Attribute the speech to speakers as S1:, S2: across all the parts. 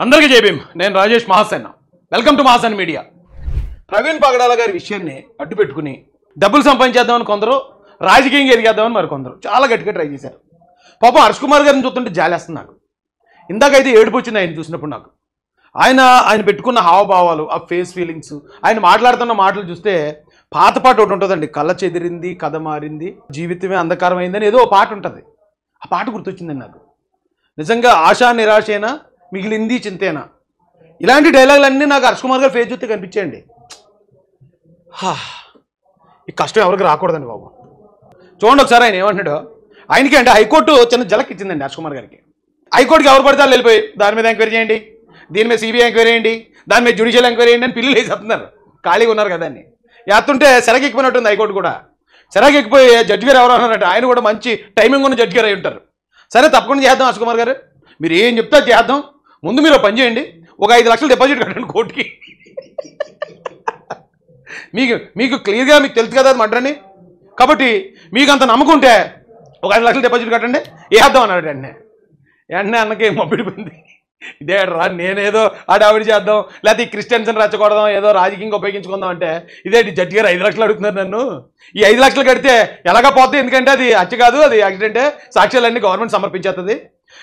S1: అందరికీ జై భీమ్. నేను Rajesh Mahasena. Welcome to Mahasena media. Praveen Pagadala గారి విషయాన్ని అడ్డు పెట్టుకుని డబ్బులు సంపాదించేద్దామని కొందరు, రాజకీయంగా ఎదిగేద్దామని మరి కొందరు చాలా గట్టిగా ట్రై చేశారు. పాపం హర్ష్ కుమార్ గారిని చూస్తుంటే జాలేస్తుంది నాకు. ఇందాకైతే ఏడుపు వచ్చింది ఆయన చూసినప్పుడు నాకు. ఆయన పెట్టుకున్న హావభావాలు, ఆ ఫేస్ ఫీలింగ్స్, ఆయన మాట్లాడుతున్న మాటలు చూస్తే పాత పాట ఒకటి ఉంటుందండి, కళ్ళ చెదిరింది కథ మారింది జీవితమే అంధకారమైందని ఏదో పాట ఉంటుంది. ఆ పాట గుర్తొచ్చిందండి నాకు. నిజంగా ఆశా నిరాశేనా మిగిలింది చింతేనా, ఇలాంటి డైలాగులన్నీ నాకు హర్ష్ కుమార్ గారు ఫేస్ చూస్తే కనిపించేయండి. ఈ కష్టం ఎవరికి రాకూడదండి బాబు. చూడండి ఒకసారి ఆయన ఏమంటున్నాడు. ఆయనకి అంటే హైకోర్టు చిన్న జలక్ ఇచ్చిందండి హర్ష్ కుమార్ గారికి. హైకోర్టుకి ఎవరు పడితే వెళ్ళిపోయి దాని మీద ఎంక్వైరీ చేయండి, దీని మీద సిబిఐ ఎంక్వైరీ చేయండి, దాని మీద జ్యుడిషియల్ ఎంక్వైరీ చేయండి అని పిల్లలు వేసేస్తున్నారు. ఖాళీగా ఉన్నారు కదా అని ఎత్తుంటే సెరగెక్కిపోయినట్టుంది హైకోర్టు కూడా. సెరగెక్కిపోయి జడ్జి గారు ఎవరు అన్నారంటే ఆయన కూడా మంచి టైమింగ్ ఉన్న జడ్జి గారు అయి ఉంటారు. సరే తప్పకుండా చేద్దాం హర్ష్ కుమార్ గారు, మీరు ఏం చెప్తే చేద్దాం, ముందు మీరు పని చేయండి, ఒక 5 లక్షలు డిపాజిట్ కట్టండి కోర్టుకి. మీకు క్లియర్గా మీకు తెలుసు కదా అది మడ్రని, కాబట్టి మీకు అంత నమ్మకం ఉంటే ఒక 5 లక్షలు డిపాజిట్ కట్టండి వేద్దాం అన్నాడు. వెంటనే అన్నకి మబ్బిడిపోయింది. ఇదే రా, నేనేదో ఆవిడ చేద్దాం, లేకపోతే ఈ క్రిస్టియన్స్ని రెచ్చగొడదాం, ఏదో రాజకీయంగా ఉపయోగించుకుందాం అంటే ఇదేంటి జడ్జి గారు 5 లక్షలు అడుగుతున్నారు నన్ను. ఈ 5 లక్షలు కడితే ఎలాగా పోతుంది, ఎందుకంటే అది హత్య కాదు, అది యాక్సిడెంటే, సాక్ష్యాలన్నీ గవర్నమెంట్ సమర్పించేస్తుంది.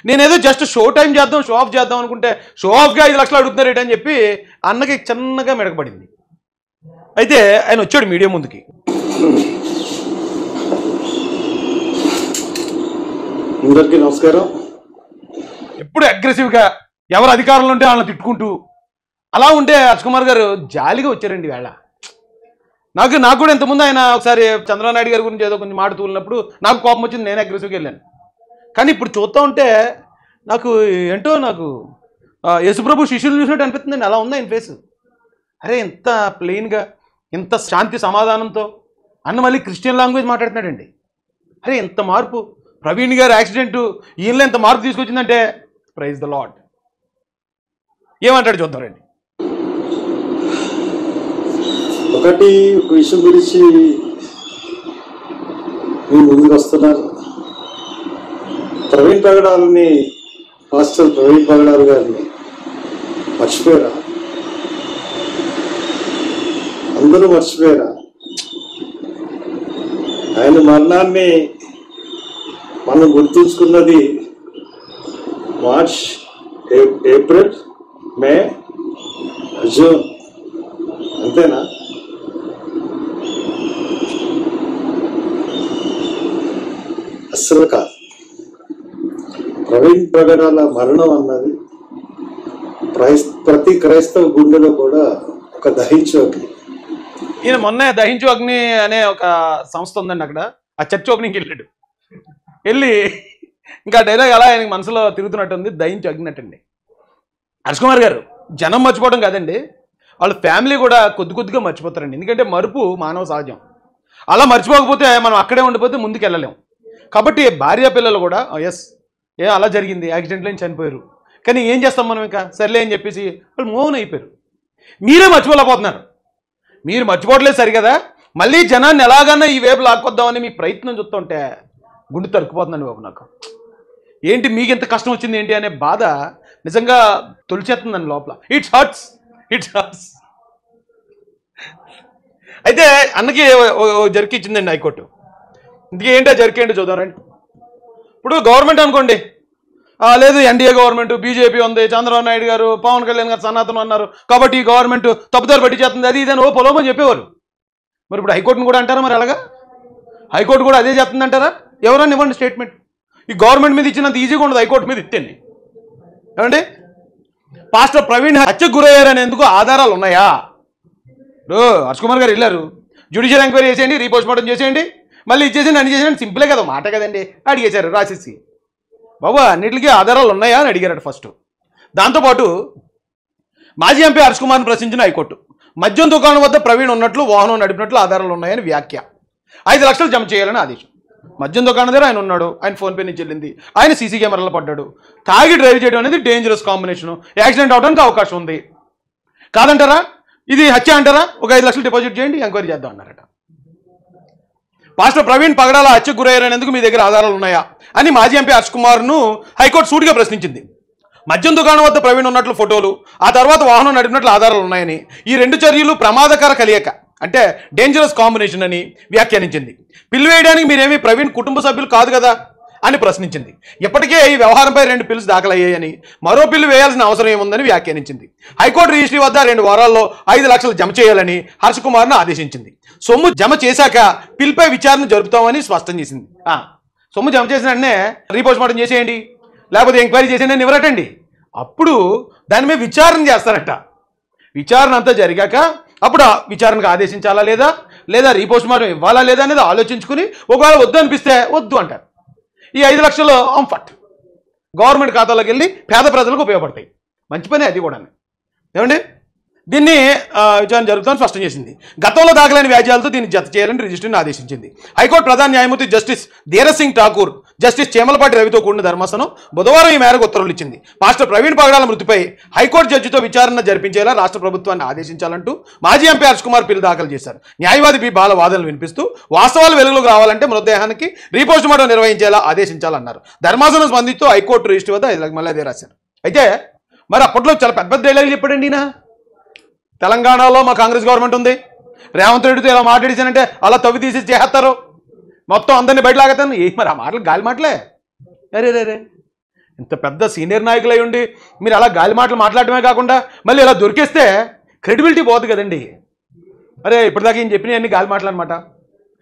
S1: నేనేదో జస్ట్ షో టైం చేద్దాం, షో ఆఫ్ చేద్దాం అనుకుంటే షో ఆఫ్గా 5 లక్షలు అడుగుతున్నారు ఏంటని చెప్పి అన్నకి చిన్నగా మెడకపడింది. అయితే ఆయన వచ్చాడు మీడియా ముందుకి.
S2: అందరికీ నమస్కారం.
S1: ఎప్పుడు అగ్రెసివ్గా ఎవరు అధికారంలో ఉంటే వాళ్ళని తిట్టుకుంటూ అలా ఉంటే హర్ష్ కుమార్ గారు జాలిగా వచ్చారండి వేళ. నాకు కూడా ఇంతకుముందు ఆయన ఒకసారి చంద్రబాబు నాయుడు గారి గురించి ఏదో కొంచెం మాట తూలినప్పుడు నాకు కోపం వచ్చింది, నేను అగ్రెసివ్గా వెళ్ళాను. కానీ ఇప్పుడు చూస్తూ ఉంటే నాకు ఏంటో నాకు యేసుప్రభు శిష్యులు చూసినట్టు అనిపిస్తుందండి. అలా ఉంది ఆయన ఫేస్. అరే ఇంత ప్లెయిన్గా, ఇంత శాంతి సమాధానంతో అన్న మళ్ళీ క్రిస్టియన్ లాంగ్వేజ్ మాట్లాడుతున్నాడండి. అరే ఎంత మార్పు, ప్రవీణ్ గారు యాక్సిడెంట్ ఈయనలో ఎంత మార్పు తీసుకొచ్చిందంటే ప్రైజ్ ద లార్డ్. ఏమంటాడు చూద్దారండి.
S2: ఒక విషయం గురించి మీరు ముందుకు వస్తున్నారు. ప్రవీణ్ పగడాలని, మాస్టర్ ప్రవీణ్ పగడాలు గారిని మర్చిపోయారా? అందరూ మర్చిపోయారా? ఆయన మరణాన్ని మనం గుర్తుంచుకున్నది మార్చ్, ఏప్రిల్, మే, జూన్, అంతేనా? అస్సలు కాదు. ప్రవీణ్ పగడాల మరణం అన్నది ప్రతి క్రైస్తవ గుండెలో కూడా ఒక దహించు అగ్ని.
S1: ఈయన మొన్న దహించు అగ్ని అనే ఒక సంస్థ ఉందండి, అక్కడ ఆ చర్చ్ ఓపెనింగ్కి వెళ్ళి ఇంకా డైలాగ్ అలా ఆయనకి మనసులో తిరుగుతున్నట్టుంది, దహించు అగ్ని అట్టండి. హర్ష్ కుమార్ గారు జనం మర్చిపోవడం కాదండి, వాళ్ళ ఫ్యామిలీ కూడా కొద్దిగా మర్చిపోతారండి. ఎందుకంటే మరుపు మానవ సహజం. అలా మర్చిపోకపోతే మనం అక్కడే ఉండిపోతే ముందుకు వెళ్ళలేము. కాబట్టి భార్య పిల్లలు కూడా అలా జరిగింది, యాక్సిడెంట్లో చనిపోయారు, కానీ ఏం చేస్తాం మనం, ఇంకా సర్లే అని చెప్పేసి వాళ్ళు మోహన్ అయిపోయారు. మీరే మర్చిపోలేకపోతున్నారు. మీరు మర్చిపోవట్లేదు సరిగదా, మళ్ళీ జనాన్ని ఎలాగన్నా ఈ వైపు లాక్కొద్దామని మీ ప్రయత్నం చూస్తుంటే గుండె తరుక్కుపోతుందండి బాబు నాకు. ఏంటి మీకు ఎంత కష్టం వచ్చింది ఏంటి అనే బాధ నిజంగా తొలిచేస్తుందండి లోపల. It's hurts. అయితే అన్నకి జరిగి ఇచ్చిందండి హైకోర్టు. ఇందుకే ఏంటో జరికేంటో చూద్దారండి. ఇప్పుడు గవర్నమెంట్ అనుకోండి, లేదు ఎన్డీఏ గవర్నమెంట్, బీజేపీ ఉంది, చంద్రబాబు నాయుడు గారు, పవన్ కళ్యాణ్ గారు సనాతనం అన్నారు కాబట్టి ఈ గవర్నమెంట్ తప్పుదారి పట్టి చేస్తుంది, అది ఇదని పొలమని చెప్పేవారు. మరి ఇప్పుడు హైకోర్టును కూడా అంటారా? మరి అలాగా హైకోర్టు కూడా అదే చేస్తుంది అంటారా? ఎవరన్నా ఇవ్వండి స్టేట్మెంట్. ఈ గవర్నమెంట్ మీద ఇచ్చినంత ఈజీగా ఉండదు హైకోర్టు మీద ఇస్తేనే. ఏమండి, పాస్టర్ ప్రవీణ్ హత్యకు గురయ్యారనేందుకు ఆధారాలు ఉన్నాయా? హర్ష్ కుమార్ గారు వెళ్ళారు, జ్యుడిషియల్ ఎంక్వైరీ చేసేయండి, రీపోస్ట్ మార్టం చేసేయండి, మళ్ళీ ఇచ్చేసేయండి, అన్ని చేసేయండి, సింపులే కదా, మాట కదండి. అడిగేశారు రాసేసి, బాబు అన్నింటికీ ఆధారాలు ఉన్నాయా అని అడిగారట ఫస్ట్. దాంతోపాటు మాజీ ఎంపీ హర్ష్ కుమార్ని ప్రశ్నించిన హైకోర్టు, మద్యం దుకాణం వద్ద ప్రవీణ్ ఉన్నట్లు, వాహనం నడిపినట్లు ఆధారాలు ఉన్నాయని వ్యాఖ్య. 5 లక్షలు జమ చేయాలని ఆదేశం. మద్యం దుకాణం దగ్గర ఆయన ఉన్నాడు, ఆయన ఫోన్పే నుంచి వెళ్ళింది, ఆయన సీసీ కెమెరాలో పడ్డాడు. తాగి డ్రైవ్ చేయడం అనేది డేంజరస్ కాంబినేషను, యాక్సిడెంట్ అవడానికి అవకాశం ఉంది. కాదంటారా? ఇది హత్య అంటారా? ఒక 5 లక్షలు డిపాజిట్ చేయండి, ఎంక్వైరీ చేద్దాం అన్నారట. పాస్టర్ ప్రవీణ్ పగడాల హత్యకు గురయ్యారనేందుకు మీ దగ్గర ఆధారాలు ఉన్నాయా అని మాజీ ఎంపీ హర్ష్ కుమార్ను హైకోర్టు సూటిగా ప్రశ్నించింది. మద్యం దుకాణం వద్ద ప్రవీణ్ ఉన్నట్లు ఫోటోలు, ఆ తర్వాత వాహనం నడిపినట్లు ఆధారాలు ఉన్నాయని, ఈ 2 చర్యలు ప్రమాదకర కలయిక, అంటే డేంజరస్ కాంబినేషన్ అని వ్యాఖ్యానించింది. పిల్లు వేయడానికి మీరేమీ ప్రవీణ్ కుటుంబ సభ్యులు కాదు కదా అని ప్రశ్నించింది. ఇప్పటికే ఈ వ్యవహారంపై 2 పిల్స్ దాఖలయ్యాయని, మరో పిల్లు వేయాల్సిన అవసరం ఏముందని వ్యాఖ్యానించింది. హైకోర్టు రిజిస్ట్రీ వద్ద 2 వారాల్లో 5 లక్షలు జమ చేయాలని హర్ష్ కుమార్ను ఆదేశించింది. సొమ్ము జమ చేశాక పిల్పై విచారణ జరుపుతామని స్పష్టం చేసింది. సొమ్ము జమ చేసిన వెంటనే రీపోస్ట్ మార్టం చేసేయండి, లేకపోతే ఎంక్వైరీ చేసేయండి అని ఇవ్వరటండి. అప్పుడు దాని మీద విచారణ చేస్తారట. విచారణ అంతా జరిగాక అప్పుడు విచారణకు ఆదేశించాలా లేదా రీపోస్ట్ మార్టం ఇవ్వాలా లేదా అనేది ఆలోచించుకుని ఒకవేళ వద్దు అనిపిస్తే వద్దు అంటారు. ఈ 5 లక్షలు అంఫట్ గవర్నమెంట్ ఖాతాలోకి వెళ్ళి పేద ప్రజలకు ఉపయోగపడతాయి. మంచి పని అది కూడా. ఏమండి, దీన్ని విచారణ జరుగుతుందని స్పష్టం చేసింది. గతంలో దాఖలైన వ్యాజ్యాలతో దీన్ని జత చేయాలని రిజిస్ట్రీని ఆదేశించింది. హైకోర్టు ప్రధాన న్యాయమూర్తి జస్టిస్ ధీరజ్ సింగ్ ఠాకూర్, జస్టిస్ చేమలపాటి రవితో కూడిన ధర్మాసనం బుధవారం ఈ మేరకు ఉత్తర్వులు ఇచ్చింది. మాస్టర్ ప్రవీణ్ పగడాల మృతిపై హైకోర్టు జడ్జితో విచారణ జరిపించేలా రాష్ట్ర ప్రభుత్వాన్ని ఆదేశించాలంటూ మాజీ ఎంపీ హర్ష్ కుమార్ పిల్ దాఖలు చేశారు. న్యాయవాది బి బాల వాదనలు వినిపిస్తూ వాస్తవాలు వెలుగులోకి రావాలంటే మృతదేహానికి రీపోస్ట్ మార్టం నిర్వహించేలా ఆదేశించాలన్నారు. ధర్మాసనం స్పందిస్తూ హైకోర్టు రిజిస్ట్రీ వద్ద మళ్ళీ అదే రాశారు. అయితే మరి అప్పట్లో చాలా పెద్ద డైలాగులు చెప్పాడండి ఈయన. తెలంగాణలో మా కాంగ్రెస్ గవర్నమెంట్ ఉంది, రేవంత్ రెడ్డితో ఇలా మాట్లాడిచానంటే అలా తవ్వి తీసి చేస్తారు, మొత్తం అందరినీ బయటలాగతాను. మరి ఆ మాటలు గాలి మాటలే. రే ఇంత పెద్ద సీనియర్ నాయకులు అయి ఉండి మీరు అలా గాలి మాటలు మాట్లాడటమే కాకుండా మళ్ళీ ఇలా దొరికేస్తే క్రెడిబిలిటీ పోదు కదండి. అరే ఇప్పటిదాకా ఏం చెప్పినా అన్ని గాలి మాటలు అనమాట,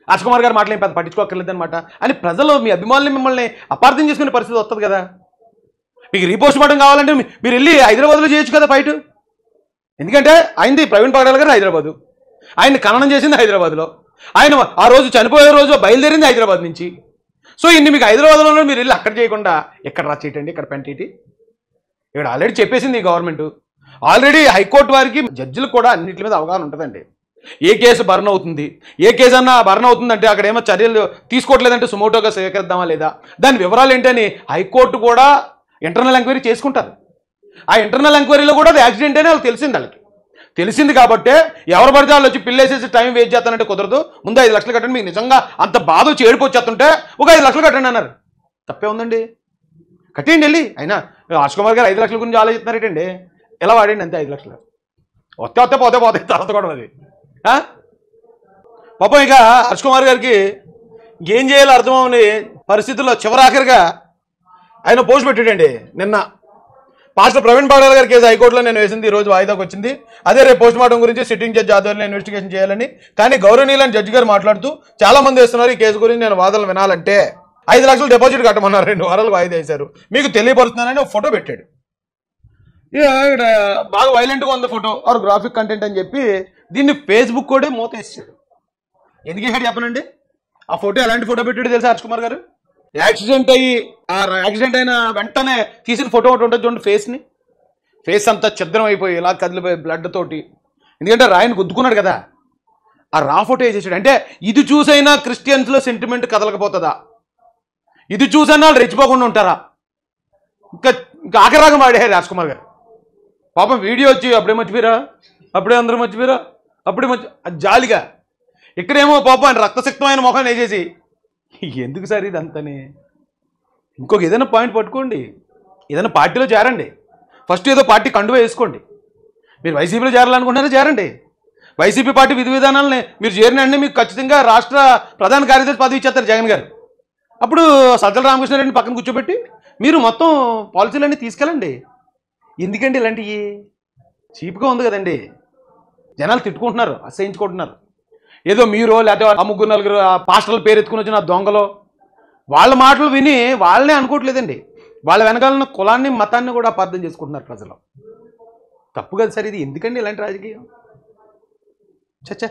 S1: హర్ష్ కుమార్ గారు మాటలు ఏం పెద్ద పట్టించుకోక్కర్లేదనమాట అని ప్రజలు మీ అభిమానులు మిమ్మల్ని అపార్థం చేసుకునే పరిస్థితి వస్తుంది కదా. మీకు రీపోస్ట్ మార్టం కావాలంటే మీరు వెళ్ళి హైదరాబాద్లో చేయొచ్చు కదా ఫైట్. ఎందుకంటే ఆయనది ప్రవీణ్ పగడాల గారు హైదరాబాదు, ఆయన్ని ఖననం చేసింది హైదరాబాద్లో, ఆయన ఆ రోజు చనిపోయే రోజు బయలుదేరింది హైదరాబాద్ నుంచి. సో ఇన్ని మీకు హైదరాబాద్లో మీరు వెళ్ళి అక్కడ చేయకుండా ఎక్కడ రా చేయటండి, ఇక్కడ పెంటీటి. ఇక్కడ ఆల్రెడీ చెప్పేసింది ఈ గవర్నమెంట్. ఆల్రెడీ హైకోర్టు వారికి జడ్జిలకు కూడా అన్నింటి మీద అవగాహన ఉంటుందండి. ఏ కేసు బర్న్ అవుతుంది, ఏ కేసు అన్నా బర్న్ అవుతుందంటే అక్కడ ఏమో చర్యలు తీసుకోవట్లేదంటే సుమోటోగా స్వీకరిద్దామా లేదా, దాని వివరాలు ఏంటని హైకోర్టు కూడా ఇంటర్నల్ ఎంక్వైరీ చేసుకుంటారు. ఆ ఇంటర్నల్ ఎంక్వైరీలో కూడా అది యాక్సిడెంట్ అని వాళ్ళకి తెలిసింది. వాళ్ళకి తెలిసింది కాబట్టి ఎవరు పడితే వాళ్ళు వచ్చి పిల్లేసేసి టైం వేస్ట్ చేస్తానంటే కుదరదు. ముందు 5 లక్షలు కట్టండి, మీకు నిజంగా అంత బాధ చేడిపోచేస్తుంటే ఒక 5 లక్షలు కట్టండి అన్నారు. తప్పే ఉందండి, కట్టేయండి వెళ్ళి. అయినా హర్ష్ కుమార్ గారు 5 లక్షల గురించి ఆలోచిస్తున్నారేటండి. ఎలా వాడండి అంతే 5 లక్షలు వస్తే పోతే తర్వాత కూడా అది పాపం. ఇక హర్ష్ కుమార్ గారికి ఏం చేయాలో అర్థమవని పరిస్థితుల్లో చివరాఖరిగా ఆయన పోస్ట్ పెట్టాడండి. నిన్న మాస్టర్ ప్రవీణ్ పగడాల గారి కేసు హైకోర్టులో నేను వేసింది, ఈరోజు వాయిదాకు వచ్చింది. అదే రేపు పోస్ట్ మార్టం గురించి సిట్టింగ్ జడ్జి ఆధ్వర్యంలో ఇన్వెస్టిగేషన్ చేయాలని. కానీ గౌరవనీయులని జడ్జి గారు మాట్లాడుతూ చాలా మంది వేస్తున్నారు ఈ కేసు గురించి నేను వాదనలు వినాలంటే 5 లక్షలు డిపాజిట్ కట్టమన్నారు. 2 వారాలు వాయిదా వేశారు, మీకు తెలియపరుస్తున్నానని ఒక ఫోటో పెట్టాడు. ఇక్కడ బాగా వైలెంట్గా ఉంది ఫోటో ఆర్ గ్రాఫిక్ కంటెంట్ అని చెప్పి దీన్ని ఫేస్బుక్ కూడా మూతేసాడు. ఎందుకు వేసాడు చెప్పనండి. ఆ ఫోటో ఎలాంటి ఫోటో పెట్టాడు తెలుసా హర్ష్ కుమార్ గారు? యాక్సిడెంట్ అయ్యి ఆ యాక్సిడెంట్ అయిన వెంటనే తీసిన ఫోటో ఒకటి ఉంటుంది చూడండి. ఫేస్ అంతా ఛిద్రం అయిపోయి ఇలా కదిలిపోయి బ్లడ్ తోటి, ఎందుకంటే రాయిని గుద్దుకున్నాడు కదా, ఆ రా ఫోటో వేసేసాడు. అంటే ఇది చూసైనా క్రిస్టియన్స్లో సెంటిమెంట్ కదలకపోతుందా? ఇది చూసైనా వాళ్ళు రెచ్చిపోకుండా ఉంటారా? ఇంకా ఆఖరాగం వాడారు రాజ్ కుమార్ గారు. పాపం వీడియో వచ్చి అప్పుడే మర్చిపోయారా, అప్పుడే అందరూ మర్చిపోయారా, అప్పుడే జాలిగా. ఇక్కడేమో పాపం ఆయన రక్తశక్తమైన ముఖాన్ని వేసేసి ఎందుకు సార్ ఇదంతని. ఇంకొక ఏదైనా పాయింట్ పట్టుకోండి, ఏదైనా పార్టీలో చేరండి. ఫస్ట్ ఏదో పార్టీ కండువా వేసుకోండి. మీరు వైసీపీలో చేరాలనుకుంటున్నారా చేరండి. వైసీపీ పార్టీ విధి విధానాలని మీరు చేరినండి మీకు ఖచ్చితంగా రాష్ట్ర ప్రధాన కార్యదర్శి పదవి ఇచ్చేస్తారు జగన్ గారు. అప్పుడు సజ్జల రామకృష్ణారెడ్డిని పక్కన కూర్చోబెట్టి మీరు మొత్తం పాలసీలన్నీ తీసుకెళ్ళండి. ఎందుకండి ఇలాంటివి? చీప్గా ఉంది కదండి. జనాలు తిట్టుకుంటున్నారు, అసహించుకుంటున్నారు. ఏదో మీరు లేకపోతే ఆ 3-4 పాస్టర్ల పేరు ఎత్తుకుని వచ్చిన దొంగలో వాళ్ళ మాటలు విని వాళ్ళనే అనుకోవట్లేదండి. వాళ్ళ వెనకాలన్న కులాన్ని మతాన్ని కూడా అపార్థం చేసుకుంటున్నారు ప్రజలు. తప్పు కదా సార్ ఇది. ఎందుకండి ఇలాంటి రాజకీయం? చచ్చా.